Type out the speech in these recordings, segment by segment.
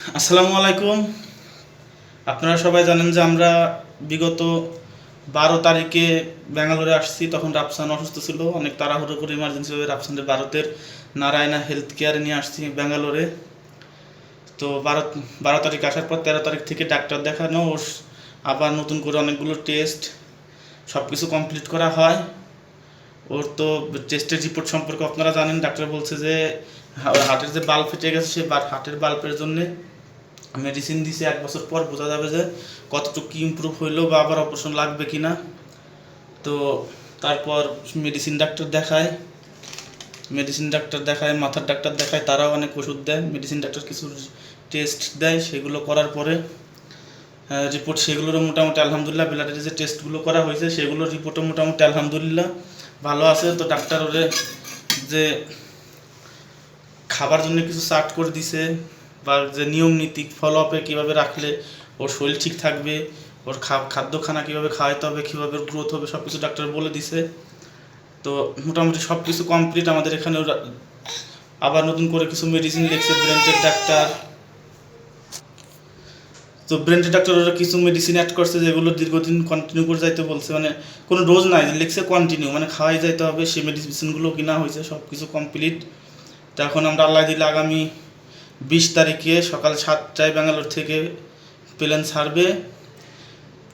আসসালামু আলাইকুম। আপনারা সবাই জানেন যে আমরা বিগত 12 তারিখে ব্যাঙ্গালোরে আসছি। তখন রাফসান অসুস্থ ছিল, অনেক তাড়াহুড়ো করে ইমার্জেন্সিভাবে রাফসানকে ভারতের নারায়ণা হেলথ কেয়ারে নিয়ে আসছি ব্যাঙ্গালোরে। তো 12 তারিখ আসার পর 13 তারিখ থেকে ডাক্তার দেখানো, ওর আবার নতুন করে অনেকগুলো টেস্ট সব কিছু কমপ্লিট করা হয়। ওর তো টেস্টের রিপোর্ট সম্পর্কে আপনারা জানেন, ডাক্তার বলছে যে হার্টের যে বাল্ব ফেটে গেছে, সেই হার্টের বাল্বের জন্যে মেডিসিন দিছে। 1 বছর পর বোঝা যাবে যে কতটুকু কি ইমপ্রুভ হইলো বা আবার অপারেশন লাগবে কি না। তো তারপর মেডিসিন ডাক্তার দেখায়, মাথার ডাক্তার দেখায়, তারাও অনেক ওষুধ দেয়। মেডিসিন ডাক্তার কিছু টেস্ট দেয়, সেগুলো করার পরে রিপোর্ট সেগুলোরও মোটামুটি আলহামদুলিল্লাহ, ব্লাডের যে টেস্টগুলো করা হয়েছে সেগুলোর রিপোর্টও মোটামুটি আলহামদুলিল্লাহ ভালো আছে। তো ডাক্তার ওরে যে খাবার জন্য কিছু চার্ট করে দিছে, বা যে নিয়ম নীতি ফলো আপে কীভাবে রাখলে ওর শরীর ঠিক থাকবে, ওর খাদ্যখানা কীভাবে খাওয়াইতে হবে, কীভাবে গ্রোথ হবে, সব কিছু ডাক্তার বলে দিছে। তো মোটামুটি সব কিছু কমপ্লিট। আমাদের এখানে আবার নতুন করে কিছু মেডিসিন লিখছে ব্রেনের ডাক্তার। তো ব্রেনের ডাক্তার ওরা কিছু মেডিসিন অ্যাড করছে, যেগুলো দীর্ঘদিন কন্টিনিউ করে যাইতে বলছে, মানে কোনো ডোজ নাই, লিখছে কন্টিনিউ, মানে খাওয়াই যাইতে হবে। সেই মেডিসিনগুলো কিনা হয়েছে, সব কিছু কমপ্লিট। তো এখন আমরা আল্লাহ দিলে আগামী 20 তারিখে সকাল 7টায় ব্যাঙ্গালোর থেকে প্লেন ছাড়বে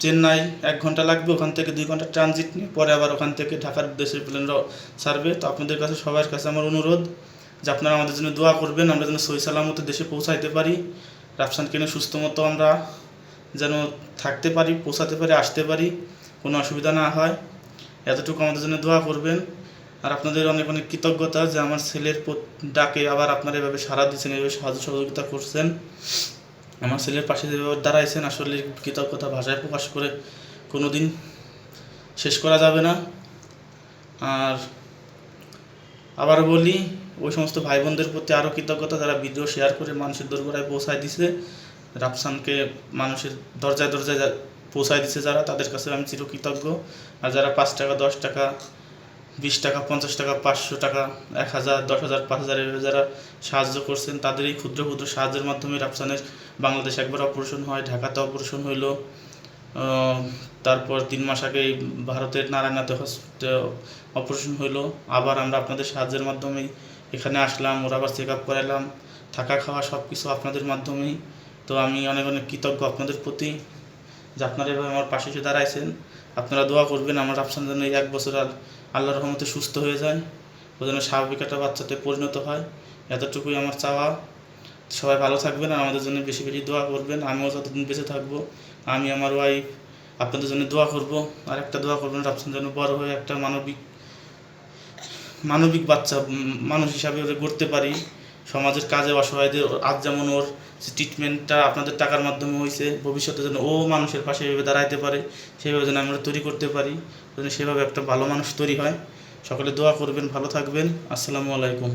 চেন্নাই। 1 ঘন্টা লাগবে, ওখান থেকে 2 ঘন্টা ট্রানজিট নিয়ে পরে আবার ওখান থেকে ঢাকার উদ্দেশ্যে প্লেন ছাড়বে। তো আপনাদের কাছে, সবার কাছে আমার অনুরোধ যে আপনারা আমাদের জন্য দোয়া করবেন, আমরা যেন সহি সালামতে দেশে পৌঁছাইতে পারি, রাফসানকে নিয়ে সুস্থ মতো আমরা যেন থাকতে পারি, পৌঁছাতে পারি, আসতে পারি, কোনো অসুবিধা না হয়। এতটুকু আমাদের জন্য দোয়া করবেন। আর আপনাদের অনেক অনেক কৃতজ্ঞতা যে আমার ছেলের ডাকে আবার আপনারা এভাবে সাড়া দিচ্ছেন, এভাবে সাহায্য সহযোগিতা করছেন, আমার ছেলের পাশে যেভাবে দাঁড়াইছেন। আসলে কৃতজ্ঞতা ভাষায় প্রকাশ করে কোনো দিন শেষ করা যাবে না। আর আবার বলি, ওই সমস্ত ভাই বোনদের প্রতি আরও কৃতজ্ঞতা যারা ভিডিও শেয়ার করে মানুষের দোরগোড়ায় পৌঁছায় দিছে, রাফসানকে মানুষের দরজায় দরজায় পৌঁছায় দিছে যারা, তাদের কাছে আমি চিরকৃতজ্ঞ। আর যারা 5 টাকা, 10 টাকা, 20 টাকা, 50 টাকা, 500 টাকা, 1000, 10,000, 5,000 এভাবে যারা সাহায্য করছেন, তাদের এই ক্ষুদ্র ক্ষুদ্র সাহায্যের মাধ্যমে রাফসানের বাংলাদেশে একবার অপারেশন হয়, ঢাকাতে অপারেশন হইলো, তারপর 3 মাস আগে ভারতের নারায়ণাতে অপারেশন হইলো। আবার আমরা আপনাদের সাহায্যের মাধ্যমেই এখানে আসলাম, ওরা আবার চেক আপ করালাম, থাকা খাওয়া সব কিছু আপনাদের মাধ্যমেই। তো আমি অনেক অনেক কৃতজ্ঞ আপনাদের প্রতি যে আপনারা এভাবে আমার পাশে এসে দাঁড়াইছেন। আপনারা দোয়া করবেন আমার রাফসান যেন এই 1 বছর আল্লাহর রহমতে সুস্থ হয়ে যায়, ও যেন স্বাভাবিক একটা বাচ্চাতে পরিণত হয়, এতটুকুই আমার চাওয়া। সবাই ভালো থাকবেন আর আমাদের জন্য বেশি বেশি দোয়া করবেন। আমিও যতদিন বেঁচে থাকবো, আমি, আমার ওয়াইফ আপনাদের জন্য দোয়া করব। আর একটা দোয়া করবেন, রাফসান যেন বড় হয়ে একটা মানবিক বাচ্চা মানুষ হিসাবে ওরা গড়তে পারি, সমাজের কাজে অসহায়দের। আজ যেমন ওর ট্রিটমেন্টটা আপনাদের টাকার মাধ্যমে হয়েছে, ভবিষ্যতে যেন ও মানুষের পাশে এভাবে দাঁড়াইতে পারে, সেইভাবে যেন আমরা তৈরি করতে পারি, যেন সেভাবে একটা ভালো মানুষ তৈরি হয়। সকলে দোয়া করবেন, ভালো থাকবেন। আসসালামু আলাইকুম।